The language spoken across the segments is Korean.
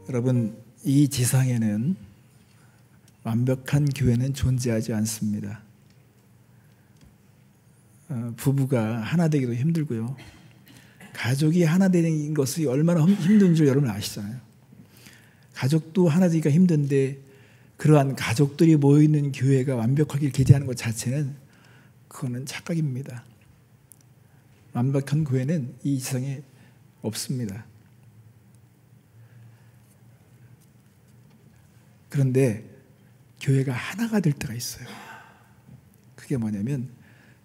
여러분, 이 지상에는 완벽한 교회는 존재하지 않습니다. 부부가 하나 되기도 힘들고요. 가족이 하나 되는 것이 얼마나 힘든 줄 여러분 아시잖아요. 가족도 하나 되기가 힘든데 그러한 가족들이 모이는 교회가 완벽하게 기대하는 것 자체는 그거는 착각입니다. 완벽한 교회는 이 세상에 없습니다. 그런데 교회가 하나가 될 때가 있어요. 그게 뭐냐면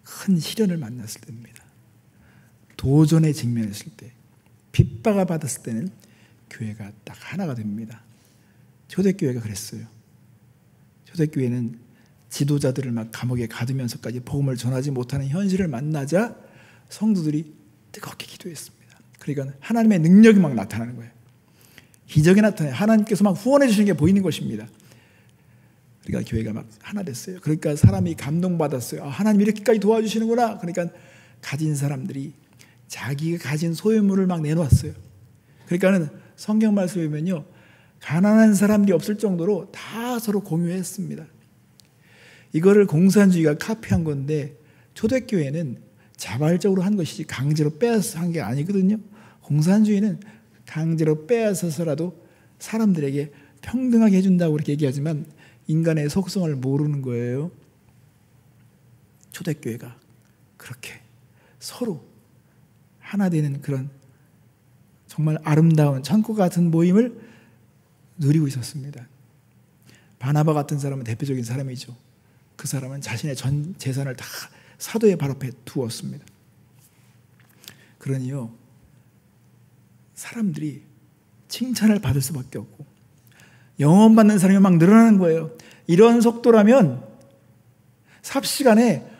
큰 시련을 만났을 때입니다. 도전에 직면했을 때, 핍박을 받았을 때는 교회가 딱 하나가 됩니다. 초대교회가 그랬어요. 초대교회는 지도자들을 막 감옥에 가두면서까지 복음을 전하지 못하는 현실을 만나자 성도들이 뜨겁게 기도했습니다. 그러니까 하나님의 능력이 막 나타나는 거예요. 기적이 나타나요. 하나님께서 막 후원해 주시는 게 보이는 것입니다. 그러니까 교회가 막 하나 됐어요. 그러니까 사람이 감동받았어요. 하나님 이렇게까지 도와주시는구나. 그러니까 가진 사람들이 자기가 가진 소유물을 막 내놓았어요. 그러니까는 성경 말씀에 보면요, 가난한 사람들이 없을 정도로 다 서로 공유했습니다. 이거를 공산주의가 카피한 건데 초대교회는 자발적으로 한 것이지 강제로 빼앗아서 한 게 아니거든요. 공산주의는 강제로 빼앗아서라도 사람들에게 평등하게 해준다고 그렇게 얘기하지만 인간의 속성을 모르는 거예요. 초대교회가 그렇게 서로 하나 되는 그런 정말 아름다운 천국 같은 모임을 누리고 있었습니다. 바나바 같은 사람은 대표적인 사람이죠. 그 사람은 자신의 전 재산을 다 사도의 발 앞에 두었습니다. 그러니요, 사람들이 칭찬을 받을 수밖에 없고 영원 받는 사람이 막 늘어나는 거예요. 이런 속도라면 삽시간에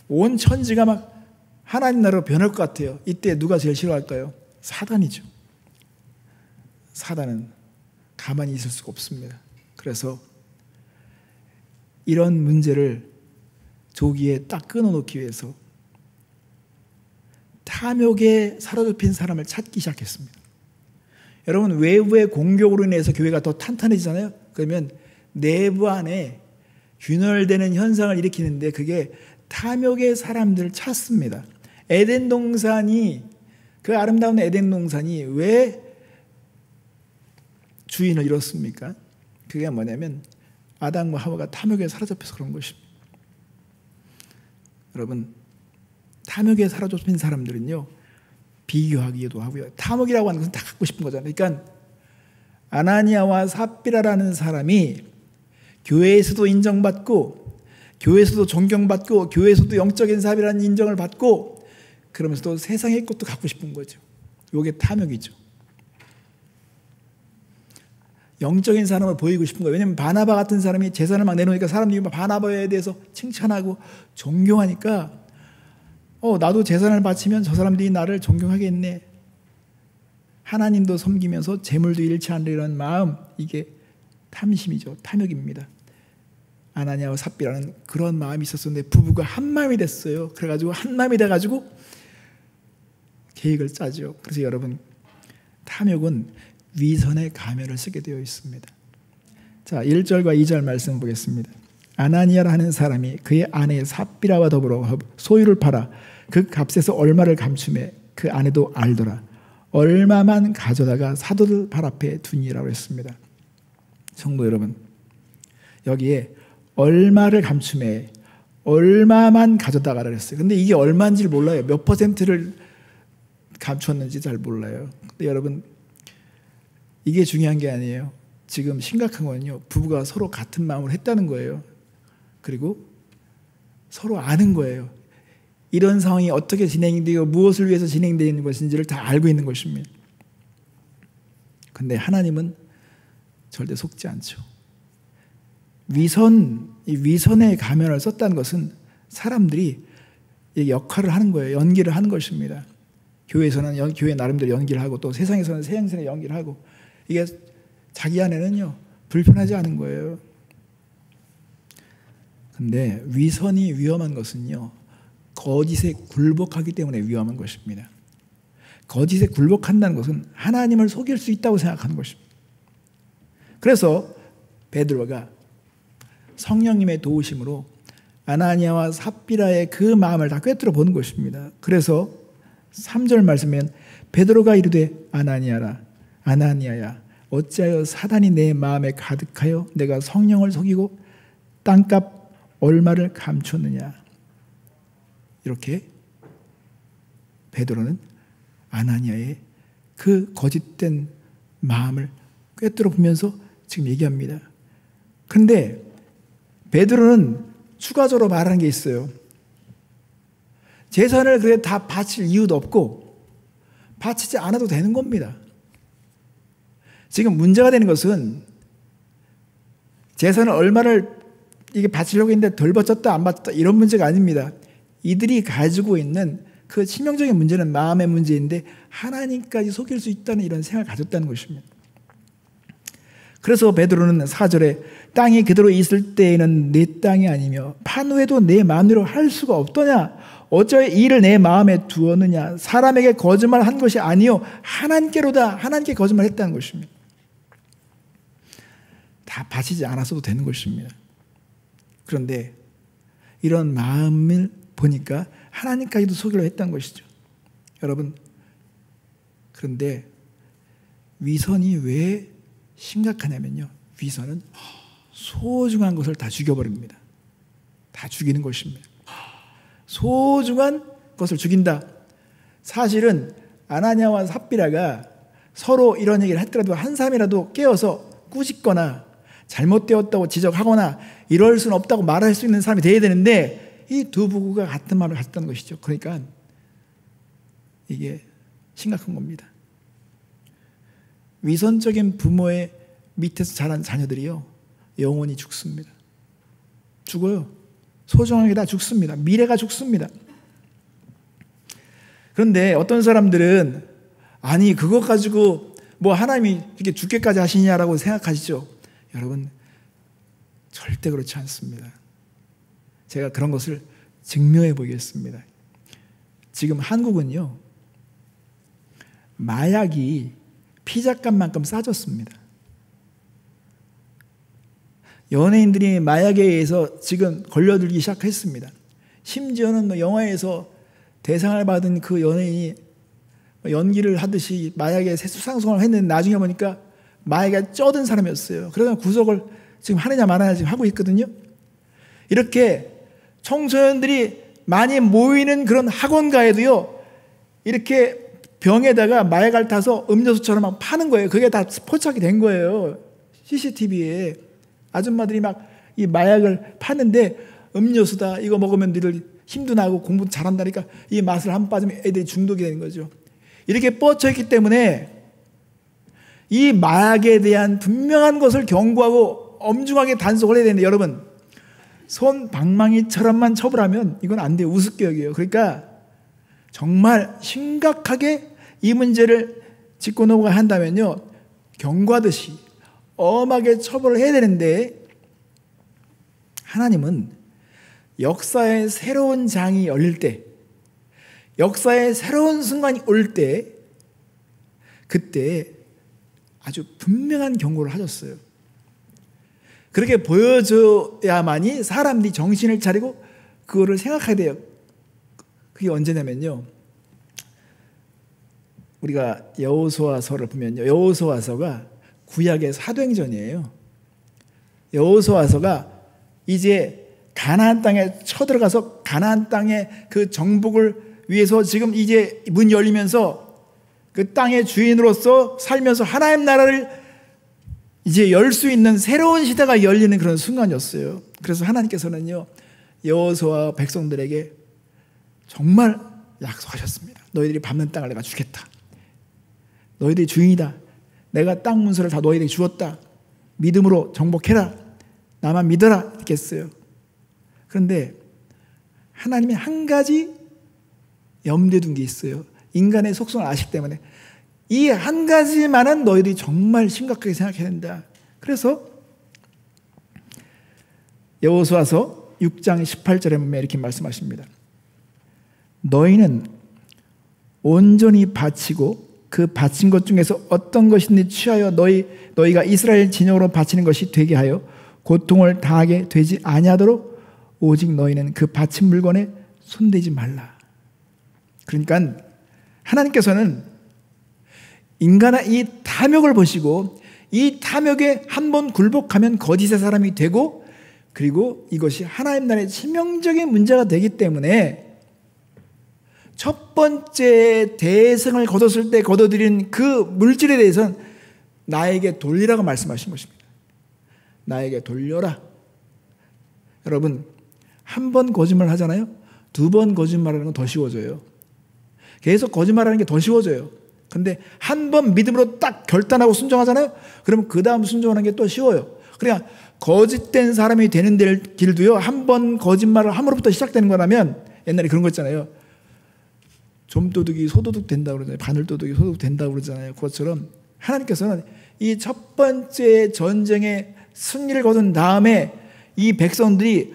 온 천지가 막 하나님 나라로 변할 것 같아요. 이때 누가 제일 싫어할까요? 사단이죠. 사단은 가만히 있을 수가 없습니다. 그래서 이런 문제를 조기에 딱 끊어놓기 위해서 탐욕에 사로잡힌 사람을 찾기 시작했습니다. 여러분, 외부의 공격으로 인해서 교회가 더 탄탄해지잖아요. 그러면 내부 안에 균열되는 현상을 일으키는데 그게 탐욕의 사람들을 찾습니다. 에덴 동산이, 그 아름다운 에덴 동산이 왜 주인을 잃었습니까? 그게 뭐냐면 아담과 하와가 탐욕에 사로잡혀서 그런 것입니다. 여러분, 탐욕에 사로잡힌 사람들은요, 비교하기도 하고요. 탐욕이라고 하는 것은 다 갖고 싶은 거잖아요. 그러니까 아나니아와 삽비라라는 사람이 교회에서도 인정받고, 교회에서도 존경받고, 교회에서도 영적인 사람이라는 인정을 받고, 그러면서도 세상의 것도 갖고 싶은 거죠. 이게 탐욕이죠. 영적인 사람을 보이고 싶은 거예요. 왜냐하면 바나바 같은 사람이 재산을 막 내놓으니까 사람들이 바나바에 대해서 칭찬하고 존경하니까 나도 재산을 바치면 저 사람들이 나를 존경하겠네. 하나님도 섬기면서 재물도 잃지 않으려는 마음, 이게 탐심이죠. 탐욕입니다. 아나니아와 삽비라는 그런 마음이 있었는데 부부가 한 마음이 됐어요. 그래가지고 한 마음이 돼가지고 계획을 짜죠. 그래서 여러분, 탐욕은 위선의 가면을 쓰게 되어 있습니다. 자, 1절과 2절 말씀 보겠습니다. 아나니아라는 사람이 그의 아내 삽비라와 더불어 소유를 팔아 그 값에서 얼마를 감추매 그 아내도 알더라. 얼마만 가져다가 사도들 발 앞에 두니라고 했습니다. 성도 여러분, 여기에 얼마를 감추매 얼마만 가져다가라 그랬어요. 근데 이게 얼마인지를 몰라요. 몇 퍼센트를 감추었는지 잘 몰라요. 근데 여러분, 이게 중요한 게 아니에요. 지금 심각한 건요, 부부가 서로 같은 마음을 했다는 거예요. 그리고 서로 아는 거예요. 이런 상황이 어떻게 진행되고 무엇을 위해서 진행되는 것인지를 다 알고 있는 것입니다. 그런데 하나님은 절대 속지 않죠. 이 위선의 가면을 썼다는 것은 사람들이 역할을 하는 거예요. 연기를 하는 것입니다. 교회에서는 교회 나름대로 연기를 하고 또 세상에서는 세상에 연기를 하고, 이게 자기 안에는요 불편하지 않은 거예요. 근데 위선이 위험한 것은요, 거짓에 굴복하기 때문에 위험한 것입니다. 거짓에 굴복한다는 것은 하나님을 속일 수 있다고 생각하는 것입니다. 그래서 베드로가 성령님의 도우심으로 아나니아와 삽비라의 그 마음을 다 꿰뚫어 보는 것입니다. 그래서 3절 말씀엔 베드로가 이르되 아나니아라 아나니아야 어찌하여 사단이 내 마음에 가득하여 내가 성령을 속이고 땅값 얼마를 감췄느냐. 이렇게 베드로는 아나니아의 그 거짓된 마음을 꿰뚫어 보면서 지금 얘기합니다. 그런데 베드로는 추가적으로 말하는 게 있어요. 재산을 그래 다 바칠 이유도 없고 바치지 않아도 되는 겁니다. 지금 문제가 되는 것은 재산을 얼마를 이게 바치려고 했는데 덜 바쳤다 안 바쳤다 이런 문제가 아닙니다. 이들이 가지고 있는 그 치명적인 문제는 마음의 문제인데 하나님까지 속일 수 있다는 이런 생각을 가졌다는 것입니다. 그래서 베드로는 4절에 땅이 그대로 있을 때에는 내 땅이 아니며 판 후에도 내 마음대로 할 수가 없더냐. 어찌하여 이 일을 내 마음에 두었느냐. 사람에게 거짓말한 것이 아니요 하나님께로다. 하나님께 거짓말했다는 것입니다. 다 바치지 않았어도 되는 것입니다. 그런데 이런 마음을 보니까 하나님까지도 속이려 했다는 것이죠. 여러분, 그런데 위선이 왜 심각하냐면요, 위선은 소중한 것을 다 죽여버립니다. 다 죽이는 것입니다. 소중한 것을 죽인다. 사실은 아나니아와 삽비라가 서로 이런 얘기를 했더라도 한 사람이라도 깨어서 꾸짖거나 잘못되었다고 지적하거나 이럴 수는 없다고 말할 수 있는 사람이 되어야 되는데 이 두 부부가 같은 말을 하셨다는 것이죠. 그러니까 이게 심각한 겁니다. 위선적인 부모의 밑에서 자란 자녀들이요, 영원히 죽습니다. 죽어요. 소중한 게 다 죽습니다. 미래가 죽습니다. 그런데 어떤 사람들은 아니 그것 가지고 뭐 하나님이 이렇게 죽게까지 하시냐라고 생각하시죠. 여러분, 절대 그렇지 않습니다. 제가 그런 것을 증명해 보겠습니다. 지금 한국은요, 마약이 피자값만큼 싸졌습니다. 연예인들이 마약에 의해서 지금 걸려들기 시작했습니다. 심지어는 뭐 영화에서 대상을 받은 그 연예인이 연기를 하듯이 마약에 세수상송을 했는데 나중에 보니까 마약에 쩌든 사람이었어요. 그래서 구속을 지금 하느냐 마느냐 지금 하고 있거든요. 이렇게 청소년들이 많이 모이는 그런 학원가에도요, 이렇게 병에다가 마약을 타서 음료수처럼 막 파는 거예요. 그게 다 포착이 된 거예요. CCTV에 아줌마들이 막 이 마약을 파는데 음료수다, 이거 먹으면 너희들 힘도 나고 공부 잘한다니까 이 맛을 한 번 빠지면 애들이 중독이 되는 거죠. 이렇게 뻗쳐있기 때문에 이 마약에 대한 분명한 것을 경고하고 엄중하게 단속을 해야 되는데, 여러분, 손 방망이처럼만 처벌하면 이건 안 돼요. 우습게 여겨요. 그러니까 정말 심각하게 이 문제를 짚고 넘어가야 한다면요, 경고하듯이 엄하게 처벌을 해야 되는데, 하나님은 역사의 새로운 장이 열릴 때, 역사의 새로운 순간이 올 때, 그때 아주 분명한 경고를 하셨어요. 그렇게 보여줘야만이 사람들이 정신을 차리고 그거를 생각해야 돼요. 그게 언제냐면요, 우리가 여호수아서를 보면요, 여호수아서가 구약의 사도행전이에요. 여호수아서가 이제 가나안 땅에 쳐들어가서 가나안 땅의 그 정복을 위해서 지금 이제 문 열리면서 그 땅의 주인으로서 살면서 하나님 나라를 이제 열 수 있는 새로운 시대가 열리는 그런 순간이었어요. 그래서 하나님께서는요, 여호수아 백성들에게 정말 약속하셨습니다. 너희들이 밟는 땅을 내가 주겠다. 너희들이 주인이다. 내가 땅 문서를 다 너희들에게 주었다. 믿음으로 정복해라. 나만 믿어라. 이렇게 했어요. 그런데 하나님이 한 가지 염두에 둔 게 있어요. 인간의 속성을 아시기 때문에 이 한 가지만은 너희들이 정말 심각하게 생각해야 된다. 그래서 여호수아서 6장 18절에 보면 이렇게 말씀하십니다. 너희는 온전히 바치고 그 바친 것 중에서 어떤 것이든지 취하여 너희가 이스라엘 진영으로 바치는 것이 되게 하여 고통을 당하게 되지 아니하도록 오직 너희는 그 바친 물건에 손대지 말라. 그러니까 하나님께서는 인간의 이 탐욕을 보시고 이 탐욕에 한번 굴복하면 거짓의 사람이 되고, 그리고 이것이 하나님 나라의 치명적인 문제가 되기 때문에 첫 번째 대승을 거뒀을 때 거둬들인 그 물질에 대해서는 나에게 돌리라고 말씀하신 것입니다. 나에게 돌려라. 여러분, 한 번 거짓말 하잖아요. 두 번 거짓말하는 건 더 쉬워져요. 계속 거짓말하는 게 더 쉬워져요. 근데 한 번 믿음으로 딱 결단하고 순종하잖아요. 그러면 그 다음 순종하는 게 또 쉬워요. 그러니까 거짓된 사람이 되는 길도요, 한 번 거짓말을 함으로부터 시작되는 거라면, 옛날에 그런 거 있잖아요. 좀도둑이 소도둑 된다고 그러잖아요. 바늘도둑이 소도둑 된다고 그러잖아요. 그것처럼 하나님께서는 이 첫 번째 전쟁에 승리를 거둔 다음에 이 백성들이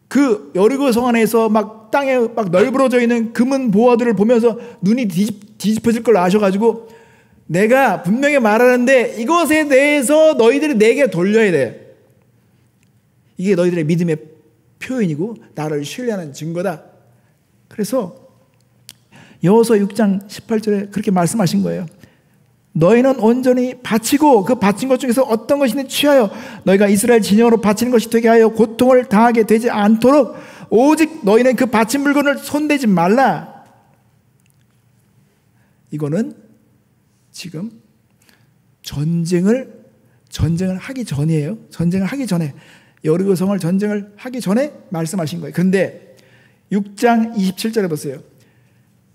그 여리고 성 안에서 막 땅에 막 널브러져 있는 금은 보화들을 보면서 눈이 뒤집어질 걸 아셔가지고, 내가 분명히 말하는데 이것에 대해서 너희들이 내게 돌려야 돼. 이게 너희들의 믿음의 표현이고 나를 신뢰하는 증거다. 그래서 여호수아 6장 18절에 그렇게 말씀하신 거예요. 너희는 온전히 바치고 그 바친 것 중에서 어떤 것이든 취하여 너희가 이스라엘 진영으로 바치는 것이 되게 하여 고통을 당하게 되지 않도록 오직 너희는 그 바친 물건을 손대지 말라. 이거는 지금 전쟁을 하기 전이에요. 전쟁을 하기 전에, 여리고 성을 전쟁을 하기 전에 말씀하신 거예요. 그런데 6장 27절에 보세요.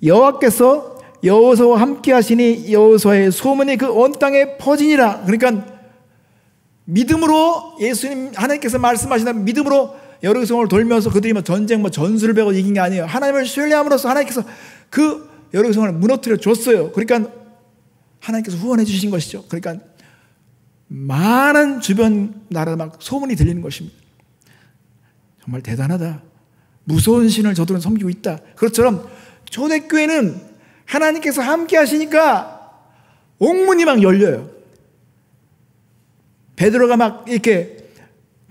여호와께서 여호수아와 함께 하시니 여호수아의 소문이 그 온 땅에 퍼지니라. 그러니까 믿음으로, 예수님 하나님께서 말씀하시다 믿음으로 여리고 성을 돌면서 그들이 뭐 전쟁 전술을 배워 이긴 게 아니에요. 하나님을 신뢰함으로써 하나님께서 그 여리고 성을 무너뜨려 줬어요. 그러니까 하나님께서 후원해 주신 것이죠. 그러니까 많은 주변 나라 막 소문이 들리는 것입니다. 정말 대단하다. 무서운 신을 저들은 섬기고 있다. 그것처럼 초대교회는 하나님께서 함께 하시니까 옥문이 막 열려요. 베드로가 막 이렇게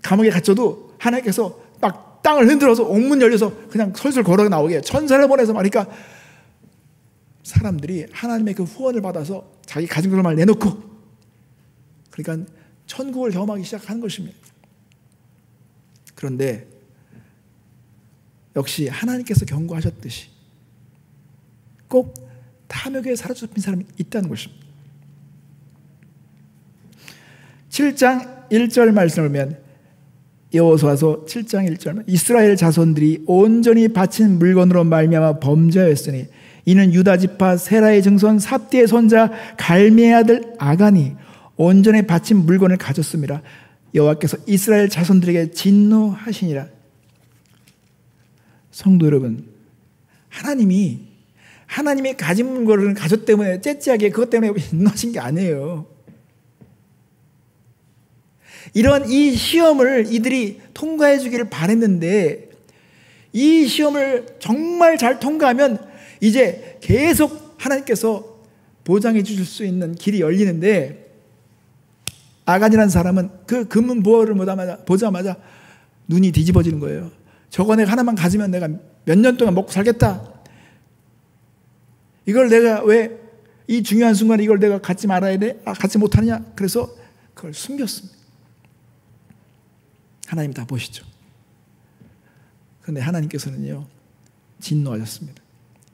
감옥에 갇혀도 하나님께서 막 땅을 흔들어서 옥문 열려서 그냥 설설 걸어 나오게 천사를 보내서 말이니까 사람들이 하나님의 그 후원을 받아서 자기 가진 것을 내놓고, 그러니까 천국을 경험하기 시작하는 것입니다. 그런데 역시 하나님께서 경고하셨듯이 꼭 탐욕에 사로잡힌 사람이 있다는 것입니다. 7장 1절 말씀을 보면, 여호수아서 7장 1절, 이스라엘 자손들이 온전히 바친 물건으로 말미암아 범죄하였으니 이는 유다 지파 세라의 증손 삽디의 손자 갈미의 아들 아간이 온전히 바친 물건을 가졌습니다. 여호와께서 이스라엘 자손들에게 진노하시니라. 성도 여러분, 하나님이 가진 물건을 가졌기 때문에 째째하게 그것 때문에 진노하신 게 아니에요. 이런 이 시험을 이들이 통과해 주기를 바랬는데, 이 시험을 정말 잘 통과하면 이제 계속 하나님께서 보장해 주실 수 있는 길이 열리는데, 아간이라는 사람은 그 금은 보화를 보자마자 눈이 뒤집어지는 거예요. 저거 내가 하나만 가지면 내가 몇 년 동안 먹고 살겠다. 이걸 내가 왜 이 중요한 순간에 이걸 내가 갖지 말아야 돼? 갖지 못하느냐? 그래서 그걸 숨겼습니다. 하나님 다 보시죠. 그런데 하나님께서는요, 진노하셨습니다.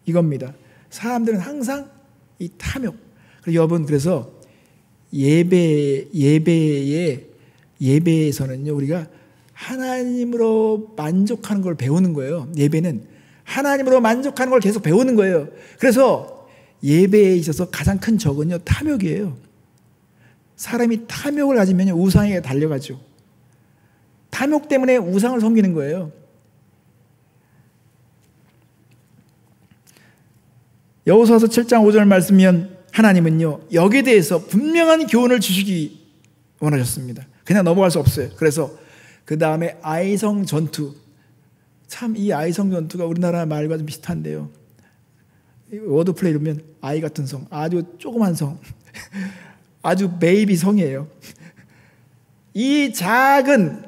이겁니다. 사람들은 항상 이 탐욕. 여러분, 그래서 예배에서는요, 우리가 하나님으로 만족하는 걸 배우는 거예요. 예배는 하나님으로 만족하는 걸 계속 배우는 거예요. 그래서 예배에 있어서 가장 큰 적은요, 탐욕이에요. 사람이 탐욕을 가지면 우상에게 달려가죠. 탐욕 때문에 우상을 섬기는 거예요. 여호수아서 7장 5절 말씀이면 하나님은요, 여기에 대해서 분명한 교훈을 주시기 원하셨습니다. 그냥 넘어갈 수 없어요. 그래서 그 다음에 아이성 전투. 참 이 아이성 전투가 우리나라 말과 좀 비슷한데요. 워드플레이 보면 아이 같은 성, 아주 조그만 성, 아주 베이비 성이에요. 이 작은,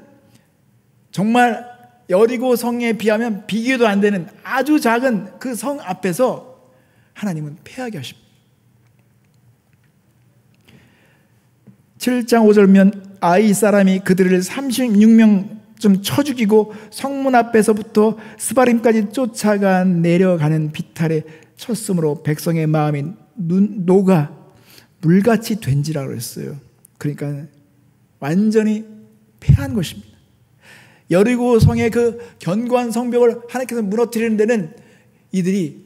정말 여리고 성에 비하면 비교도 안 되는 아주 작은 그 성 앞에서 하나님은 패하게 하십니다. 7장 5절면 아이 사람이 그들을 36명쯤 쳐 죽이고 성문 앞에서부터 스바림까지 쫓아가 내려가는 비탈에 쳤으므로 백성의 마음이 녹아 물같이 된지라 그랬어요. 그러니까 완전히 패한 것입니다. 여리고 성의 그 견고한 성벽을 하나님께서 무너뜨리는 데는 이들이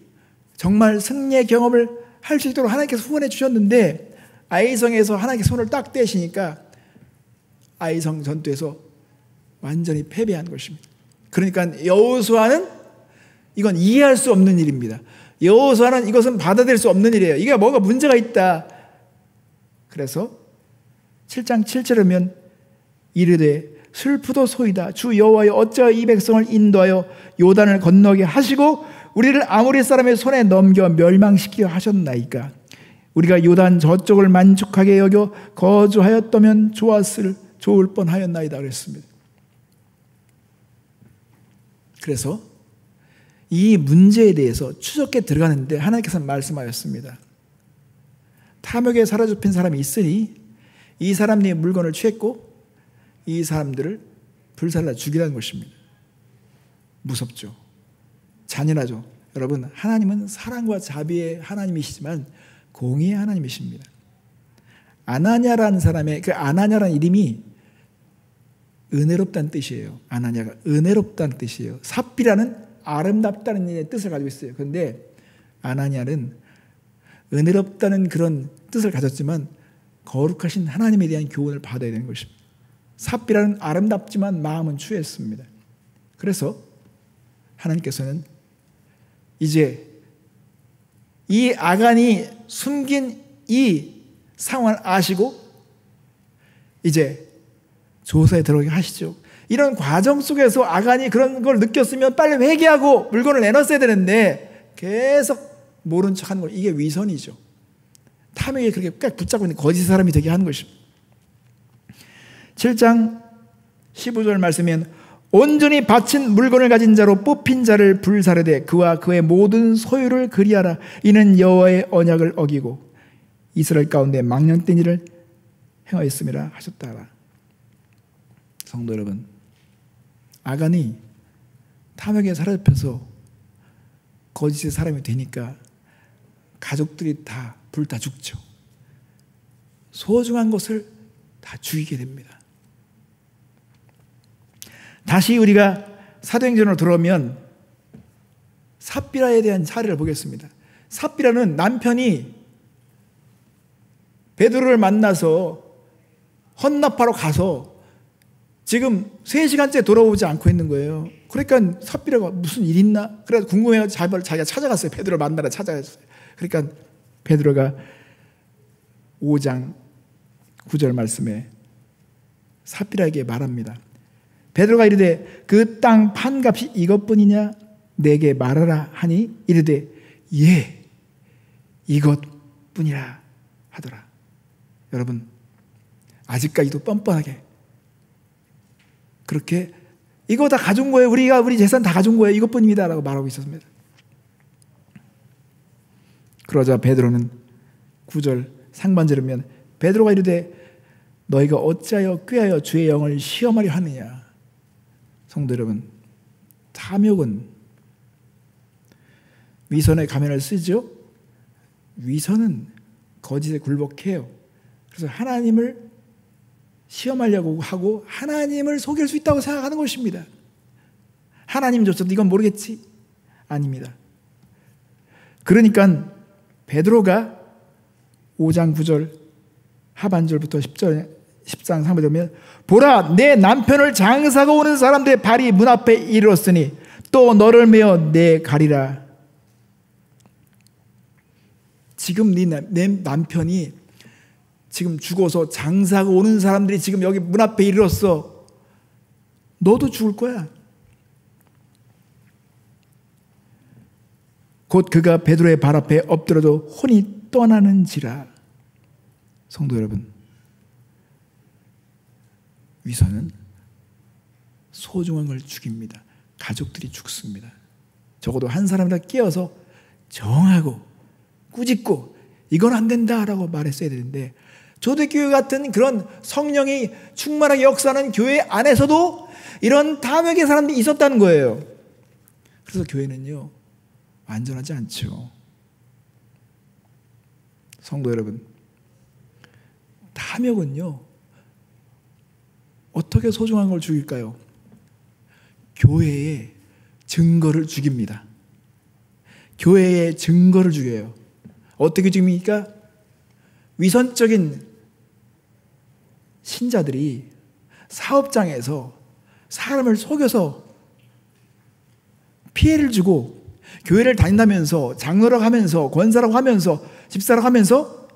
정말 승리의 경험을 할 수 있도록 하나님께서 후원해 주셨는데, 아이성에서 하나님께서 손을 딱 떼시니까 아이성 전투에서 완전히 패배한 것입니다. 그러니까 여호수아는 이건 이해할 수 없는 일입니다. 여호수아는 이것은 받아들일 수 없는 일이에요. 이게 뭐가 문제가 있다. 그래서 7장 7절이면 이르되 슬프도소이다. 주 여호와여 어찌하여 이 백성을 인도하여 요단을 건너게 하시고 우리를 아모리 사람의 손에 넘겨 멸망시키려 하셨나이까. 우리가 요단 저쪽을 만족하게 여겨 거주하였다면 좋을 뻔하였나이다 그랬습니다. 그래서 이 문제에 대해서 추적해 들어가는데 하나님께서 말씀하였습니다. 탐욕에 사로잡힌 사람이 있으니 이 사람들이 물건을 취했고 이 사람들을 불살라 죽이라는 것입니다. 무섭죠. 잔인하죠. 여러분, 하나님은 사랑과 자비의 하나님이시지만 공의의 하나님이십니다. 아나냐라는 사람의 그 아나냐라는 이름이 은혜롭다는 뜻이에요. 아나냐가 은혜롭다는 뜻이에요. 삽비라는 아름답다는 뜻을 가지고 있어요. 그런데 아나냐는 은혜롭다는 그런 뜻을 가졌지만 거룩하신 하나님에 대한 교훈을 받아야 되는 것입니다. 삽비라는 아름답지만 마음은 추했습니다. 그래서 하나님께서는 이제 이 아간이 숨긴 이 상황을 아시고 이제 조사에 들어가게 하시죠. 이런 과정 속에서 아간이 그런 걸 느꼈으면 빨리 회개하고 물건을 내놨어야 되는데 계속 모른 척하는 걸, 이게 위선이죠. 탐욕에 그렇게 꽉 붙잡고 있는 거짓 사람이 되게 하는 것입니다. 7장 15절 말씀이면 온전히 바친 물건을 가진 자로 뽑힌 자를 불사르되 그와 그의 모든 소유를 그리하라. 이는 여호와의 언약을 어기고 이스라엘 가운데 망령된 일을 행하였음이라 하셨다. 성도 여러분, 아간이 탐욕에 사로잡혀서 거짓의 사람이 되니까 가족들이 다 불타 죽죠. 소중한 것을 다 죽이게 됩니다. 다시 우리가 사도행전으로 들어오면 삽비라에 대한 사례를 보겠습니다. 삽비라는 남편이 베드로를 만나서 헌납하러 가서 지금 3시간째 돌아오지 않고 있는 거예요. 그러니까 삽비라가 무슨 일 있나? 그래서 궁금해가지고 자기가 찾아갔어요. 베드로를 만나러 찾아갔어요. 그러니까 베드로가 5장 9절 말씀에 삽비라에게 말합니다. 베드로가 이르되 그 땅 판값이 이것뿐이냐? 내게 말하라 하니 이르되 예, 이것뿐이라 하더라. 여러분, 아직까지도 뻔뻔하게 그렇게 이거 다 가져온 거예요. 우리 재산 다 가져온 거예요. 이것뿐입니다 라고 말하고 있었습니다. 그러자 베드로는 9절 상반절이면 베드로가 이르되 너희가 어찌하여 꾀하여 주의 영을 시험하려 하느냐. 성도 여러분, 탐욕은 위선의 가면을 쓰죠. 위선은 거짓에 굴복해요. 그래서 하나님을 시험하려고 하고 하나님을 속일 수 있다고 생각하는 것입니다. 하나님조차도 이건 모르겠지? 아닙니다. 그러니까 베드로가 5장 9절 하반절부터 10장 상반절 보면 보라, 내 남편을 장사하고 오는 사람들의 발이 문 앞에 이르렀으니 또 너를 메어 내 가리라. 지금 내 남편이 지금 죽어서 장사하고 오는 사람들이 지금 여기 문 앞에 이르렀어. 너도 죽을 거야. 곧 그가 베드로의 발 앞에 엎드려도 혼이 떠나는지라. 성도 여러분, 위선은 소중한 걸 죽입니다. 가족들이 죽습니다. 적어도 한 사람이라 끼어서 정하고 꾸짖고 이건 안 된다라고 말했어야 되는데, 초대교회 같은 그런 성령이 충만하게 역사하는 교회 안에서도 이런 탐욕의 사람들이 있었다는 거예요. 그래서 교회는요, 완전하지 않죠. 성도 여러분, 탐욕은요, 어떻게 소중한 걸 죽일까요? 교회의 증거를 죽입니다. 교회의 증거를 죽여요. 어떻게 죽입니까? 위선적인 신자들이 사업장에서 사람을 속여서 피해를 주고 교회를 다닌다면서 장로라고 하면서 권사라고 하면서 집사라고 하면서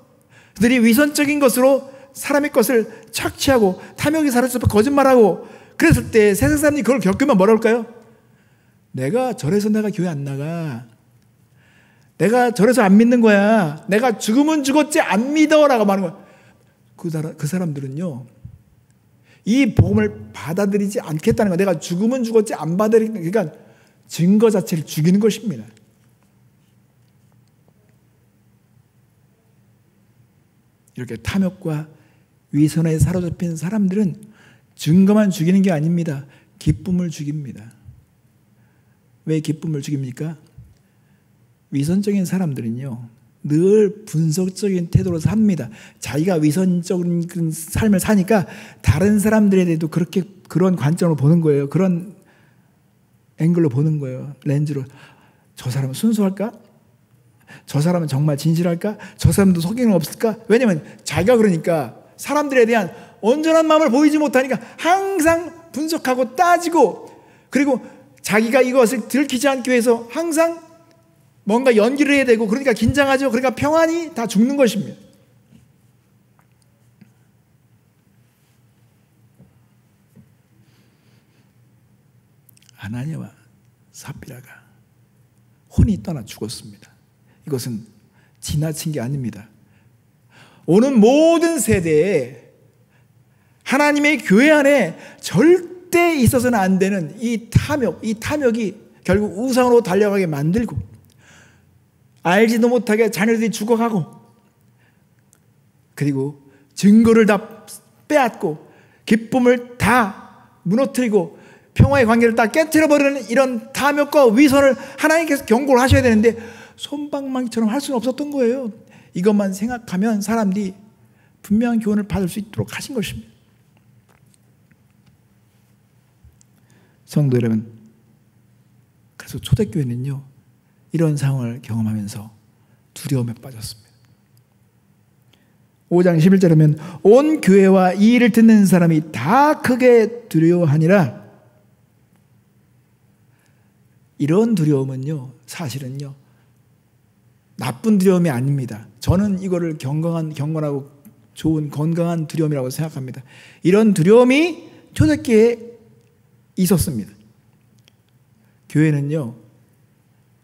그들이 위선적인 것으로 사람의 것을 착취하고 탐욕이 사로잡혀 거짓말하고 그랬을 때 세상 사람들이 그걸 겪으면 뭐라 할까요? 내가 저래서 내가 교회 안 나가. 내가 저래서 안 믿는 거야. 내가 죽으면 죽었지 안 믿어라고 말하는 거야. 그 사람들은요, 이 복음을 받아들이지 않겠다는 거야. 내가 죽으면 죽었지 안 받아들이는, 그러니까 증거 자체를 죽이는 것입니다. 이렇게 탐욕과 위선에 사로잡힌 사람들은 증거만 죽이는 게 아닙니다. 기쁨을 죽입니다. 왜 기쁨을 죽입니까? 위선적인 사람들은요, 늘 분석적인 태도로 삽니다. 자기가 위선적인 삶을 사니까 다른 사람들에 대해도 그런 관점으로 보는 거예요. 그런 앵글로 보는 거예요. 렌즈로. 저 사람은 순수할까? 저 사람은 정말 진실할까? 저 사람도 속이는 없을까? 왜냐하면 자기가 그러니까 사람들에 대한 온전한 마음을 보이지 못하니까 항상 분석하고 따지고, 그리고 자기가 이것을 들키지 않기 위해서 항상 뭔가 연기를 해야 되고, 그러니까 긴장하죠. 그러니까 평안이 다 죽는 것입니다. 아나니아와 삽비라가 혼이 떠나 죽었습니다. 이것은 지나친 게 아닙니다. 오는 모든 세대에 하나님의 교회 안에 절대 있어서는 안 되는 이 탐욕이 결국 우상으로 달려가게 만들고, 알지도 못하게 자녀들이 죽어가고, 그리고 증거를 다 빼앗고 기쁨을 다 무너뜨리고 평화의 관계를 다 깨트려버리는 이런 탐욕과 위선을 하나님께서 경고를 하셔야 되는데 솜방망이처럼 할 수는 없었던 거예요. 이것만 생각하면 사람들이 분명한 교훈을 받을 수 있도록 하신 것입니다. 성도 여러분, 그래서 초대교회는요, 이런 상황을 경험하면서 두려움에 빠졌습니다. 5장 11절에 보면 온 교회와 이 일을 듣는 사람이 다 크게 두려워하니라. 이런 두려움은요, 사실은요, 나쁜 두려움이 아닙니다. 저는 이거를 경건하고 좋은 건강한 두려움이라고 생각합니다. 이런 두려움이 초대교회에 있었습니다. 교회는요,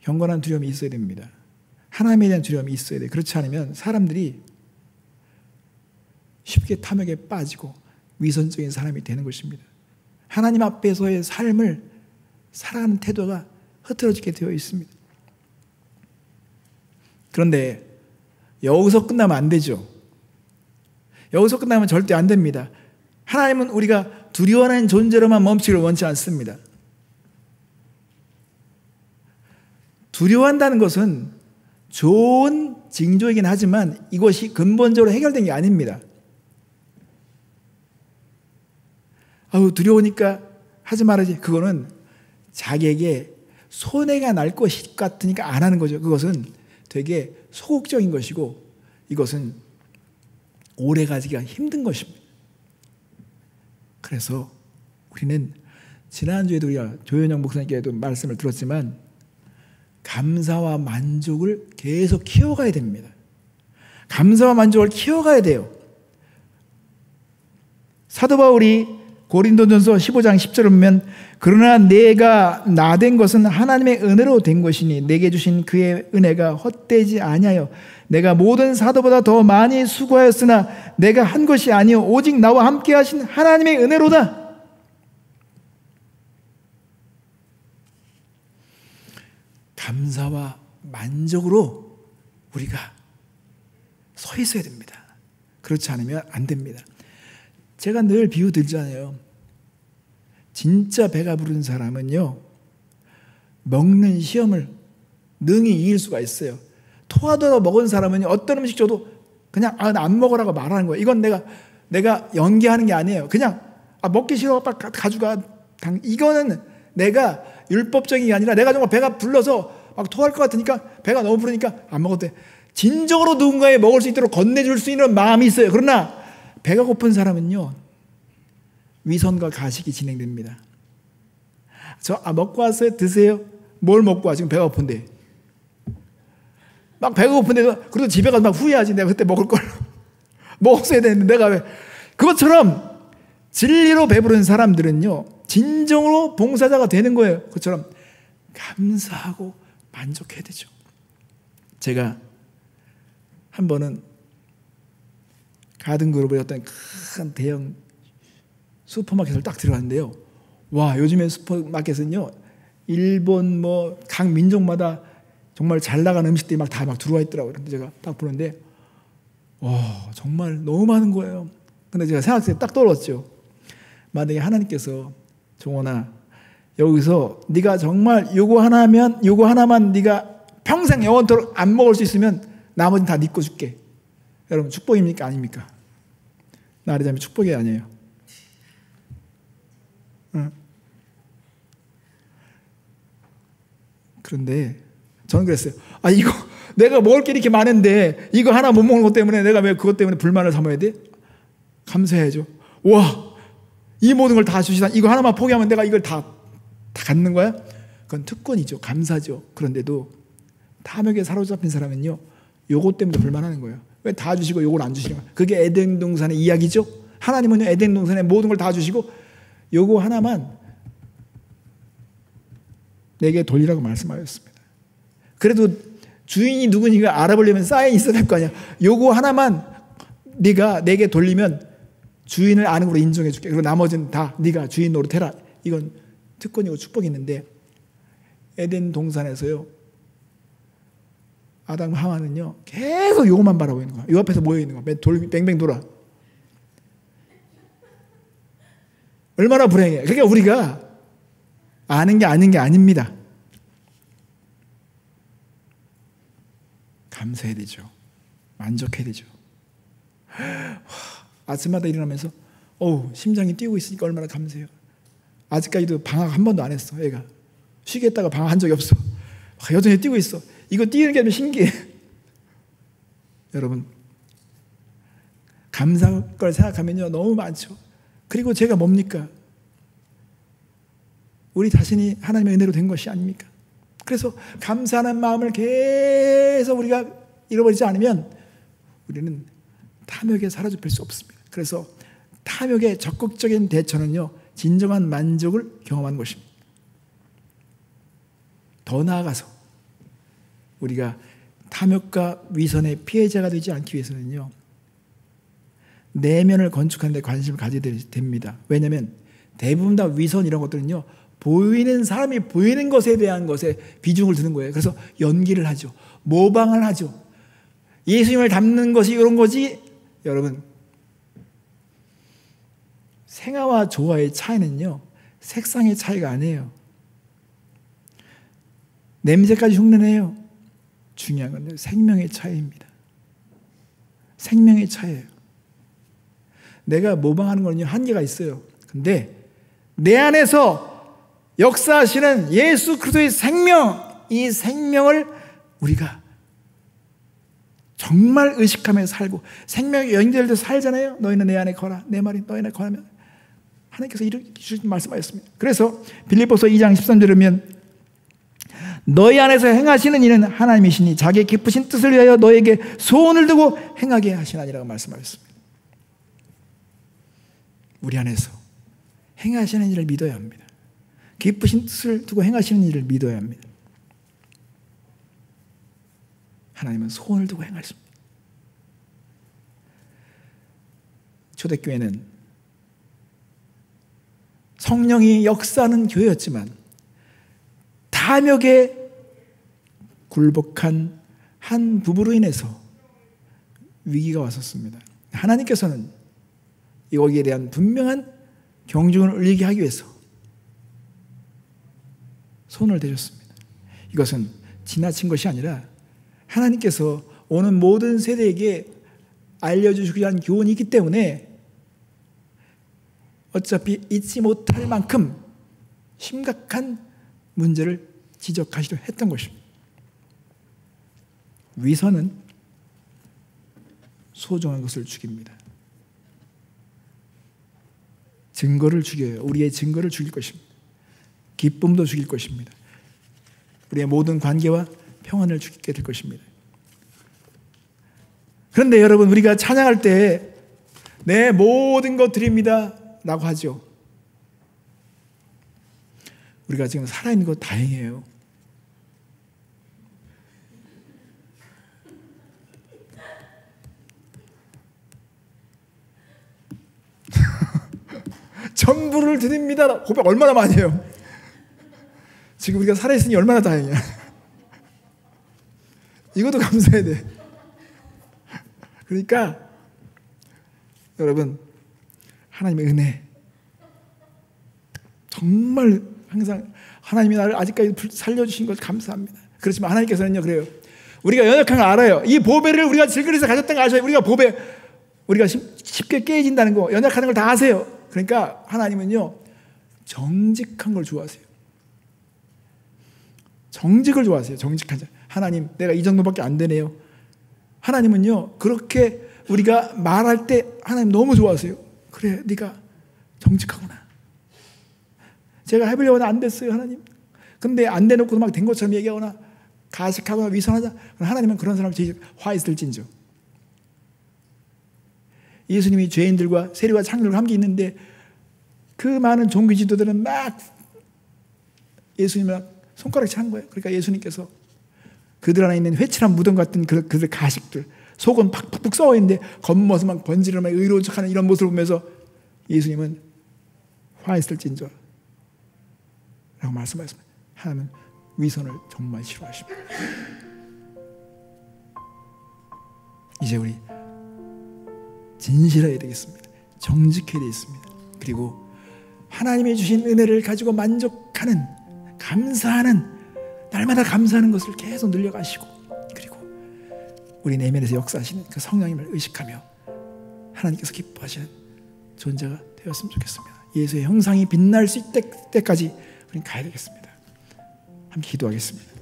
경건한 두려움이 있어야 됩니다. 하나님에 대한 두려움이 있어야 돼요. 그렇지 않으면 사람들이 쉽게 탐욕에 빠지고 위선적인 사람이 되는 것입니다. 하나님 앞에서의 삶을 살아가는 태도가 흐트러지게 되어 있습니다. 그런데 여기서 끝나면 안 되죠. 여기서 끝나면 절대 안 됩니다. 하나님은 우리가 두려워하는 존재로만 멈추기를 원치 않습니다. 두려워한다는 것은 좋은 징조이긴 하지만 이것이 근본적으로 해결된 게 아닙니다. 두려우니까 하지 말아야지. 그거는 자기에게 손해가 날 것 같으니까 안 하는 거죠. 그것은 되게 소극적인 것이고 이것은 오래 가지기가 힘든 것입니다. 그래서 우리는 지난주에도 우리가 조현영 목사님께도 말씀을 들었지만 감사와 만족을 계속 키워가야 됩니다. 감사와 만족을 키워가야 돼요. 사도 바울이 고린도전서 15장 10절을 보면 그러나 내가 나 된 것은 하나님의 은혜로 된 것이니 내게 주신 그의 은혜가 헛되지 아니하여 내가 모든 사도보다 더 많이 수고하였으나 내가 한 것이 아니요 오직 나와 함께 하신 하나님의 은혜로다. 감사와 만족으로 우리가 서 있어야 됩니다. 그렇지 않으면 안 됩니다. 제가 늘 비유 들잖아요. 진짜 배가 부른 사람은요, 먹는 시험을 능히 이길 수가 있어요. 토하다가 먹은 사람은 어떤 음식 줘도 그냥 나 안 먹으라고 말하는 거예요. 이건 내가 연기하는 게 아니에요. 그냥 먹기 싫어 빨리 가져가. 이거는 내가 율법적인 게 아니라 내가 정말 배가 불러서 막 토할 것 같으니까 배가 너무 부르니까 안 먹어도 돼. 진정으로 누군가에 먹을 수 있도록 건네줄 수 있는 마음이 있어요. 그러나 배가 고픈 사람은요, 위선과 가식이 진행됩니다. 먹고 왔어요? 드세요? 뭘 먹고 와? 지금 배가 고픈데. 막 배가 고픈데도 그래도 집에 가서 막 후회하지. 내가 그때 먹을 걸 먹었어야 되는데 내가 왜. 그것처럼 진리로 배부른 사람들은요, 진정으로 봉사자가 되는 거예요. 그것처럼 감사하고 만족해야 되죠. 제가 한 번은 가든그룹의 어떤 큰 대형 슈퍼마켓을 딱 들어갔는데요. 와, 요즘에 슈퍼마켓은요, 일본 각 민족마다 정말 잘 나가는 음식들이 막 다 들어와 있더라고요. 근데 제가 딱 보는데, 와, 정말 너무 많은 거예요. 근데 제가 생각했을 때 딱 떠올랐죠. 만약에 하나님께서 종원아, 여기서 네가 정말 요거 하나만 네가 평생 영원토록 안 먹을 수 있으면 나머지는 다 네 거 줄게. 여러분, 축복입니까? 아닙니까? 말하자면 축복이 아니에요. 응. 그런데 저는 그랬어요. 이거 내가 먹을 게 이렇게 많은데 이거 하나 못 먹는 것 때문에 내가 왜 그것 때문에 불만을 삼아야 돼? 감사해야죠. 와, 이 모든 걸 다 주시다. 이거 하나만 포기하면 내가 이걸 다 갖는 거야? 그건 특권이죠. 감사죠. 그런데도 탐욕에 사로잡힌 사람은요, 요것 때문에 불만하는 거예요. 왜 다 주시고 요걸 안 주시냐? 그게 에덴 동산의 이야기죠. 하나님은 에덴 동산에 모든 걸 다 주시고 요거 하나만 내게 돌리라고 말씀하셨습니다. 그래도 주인이 누구니가 알아보려면 사인이 있어야 될 거 아니야. 요거 하나만 네가 내게 돌리면 주인을 아는 걸로 인정해 줄게. 그리고 나머지는 다 네가 주인 노릇해라. 이건 특권이고 축복이 있는데, 에덴 동산에서요, 아담 하와는요 계속 요것만 바라보고 있는 거야. 요 앞에서 모여 있는 거야. 뱅뱅 돌아. 얼마나 불행해. 그러니까 우리가 아는 게 아닌 게 아닙니다. 감사해야 되죠. 만족해야 되죠. 아침마다 일어나면서 심장이 뛰고 있으니까 얼마나 감사해요. 아직까지도 방학 한 번도 안 했어. 애가 쉬겠다가 방학 한 적이 없어. 여전히 뛰고 있어. 이거 뛰는 게 좀 신기해. 여러분, 감사할 걸 생각하면요 너무 많죠. 그리고 제가 뭡니까? 우리 자신이 하나님의 은혜로 된 것이 아닙니까? 그래서 감사하는 마음을 계속 우리가 잃어버리지 않으면 우리는 탐욕에 사로잡힐 수 없습니다. 그래서 탐욕의 적극적인 대처는요, 진정한 만족을 경험하는 것입니다. 더 나아가서 우리가 탐욕과 위선의 피해자가 되지 않기 위해서는요, 내면을 건축하는 데 관심을 가져야 됩니다. 왜냐하면 대부분 다 위선 이런 것들은요, 보이는 사람이 보이는 것에 대한 것에 비중을 두는 거예요. 그래서 연기를 하죠. 모방을 하죠. 예수님을 닮는 것이 이런 거지. 여러분, 생화와 조화의 차이는요, 색상의 차이가 아니에요. 냄새까지 흉내내요. 중요한 건 생명의 차이입니다. 생명의 차이예요. 내가 모방하는 거는요, 한계가 있어요. 근데 내 안에서 역사하시는 예수 그리스도의 생명, 이 생명을 우리가 정말 의식하며 살고, 생명이 연결돼서 살잖아요. 너희는 내 안에 거라, 내 말이 너희 안에 거하면, 하나님께서 이렇게 말씀하셨습니다. 그래서 빌립보서 2장 13절에 보면 너희 안에서 행하시는 이는 하나님이시니 자기의 기쁘신 뜻을 위하여 너에게 소원을 두고 행하게 하시나니라고 말씀하셨습니다. 우리 안에서 행하시는 일을 믿어야 합니다. 기쁘신 뜻을 두고 행하시는 일을 믿어야 합니다. 하나님은 소원을 두고 행하십니다. 초대교회는 성령이 역사하는 교회였지만 탐욕에 굴복한 한 부부로 인해서 위기가 왔었습니다. 하나님께서는 여기에 대한 분명한 경중을 울리게 하기 위해서 손을 대셨습니다. 이것은 지나친 것이 아니라 하나님께서 오는 모든 세대에게 알려주시기 위한 교훈이 있기 때문에 어차피 잊지 못할 만큼 심각한 문제를 지적하시려 했던 것입니다. 위선은 소중한 것을 죽입니다. 증거를 죽여요. 우리의 증거를 죽일 것입니다. 기쁨도 죽일 것입니다. 우리의 모든 관계와 평안을 죽이게 될 것입니다. 그런데 여러분, 우리가 찬양할 때 내 모든 것 드립니다 라고 하죠. 우리가 지금 살아있는 것 다행이에요. 전부를 드립니다 고백 얼마나 많이 해요. 지금 우리가 살아있으니 얼마나 다행이야. 이것도 감사해야 돼. 그러니까 여러분, 하나님의 은혜, 정말 항상 하나님이 나를 아직까지 살려주신 것 감사합니다. 그렇지만 하나님께서는요, 그래요. 우리가 연약한 걸 알아요. 이 보배를 우리가 질그릇에 가졌다는 걸 아셔요. 우리가 쉽게 깨진다는 거, 연약하는 걸 다 아세요. 그러니까 하나님은요, 정직한 걸 좋아하세요. 정직을 좋아하세요. 정직한 자. 하나님, 내가 이 정도밖에 안 되네요. 하나님은요, 그렇게 우리가 말할 때 하나님 너무 좋아하세요. 그래, 네가 정직하구나. 제가 해보려고 안 됐어요, 하나님. 근데 안 돼놓고도 막 된 것처럼 얘기하거나 가식하거나 위선하자. 하나님은 그런 사람을 화 있을진저. 예수님이 죄인들과 세리와 창녀들과 함께 있는데 그 많은 종교 지도들은 막 예수님을 손가락질 한 거예요. 그러니까 예수님께서 그들 안에 있는 회칠한 무덤 같은 그들 가식들, 속은 팍팍 썩어 있는데 겉모습 막 번지르르 막 의로운 척하는 이런 모습을 보면서 예수님은 화했을진저 라고 말씀하셨습니다. 하나님은 위선을 정말 싫어하십니다. 이제 우리 진실해야 되겠습니다. 정직해야 되겠습니다. 그리고 하나님이 주신 은혜를 가지고 만족하는, 감사하는, 날마다 감사하는 것을 계속 늘려가시고, 그리고 우리 내면에서 역사하시는 그 성령님을 의식하며 하나님께서 기뻐하시는 존재가 되었으면 좋겠습니다. 예수의 형상이 빛날 수 있을 때까지 우리는 가야 되겠습니다. 함께 기도하겠습니다.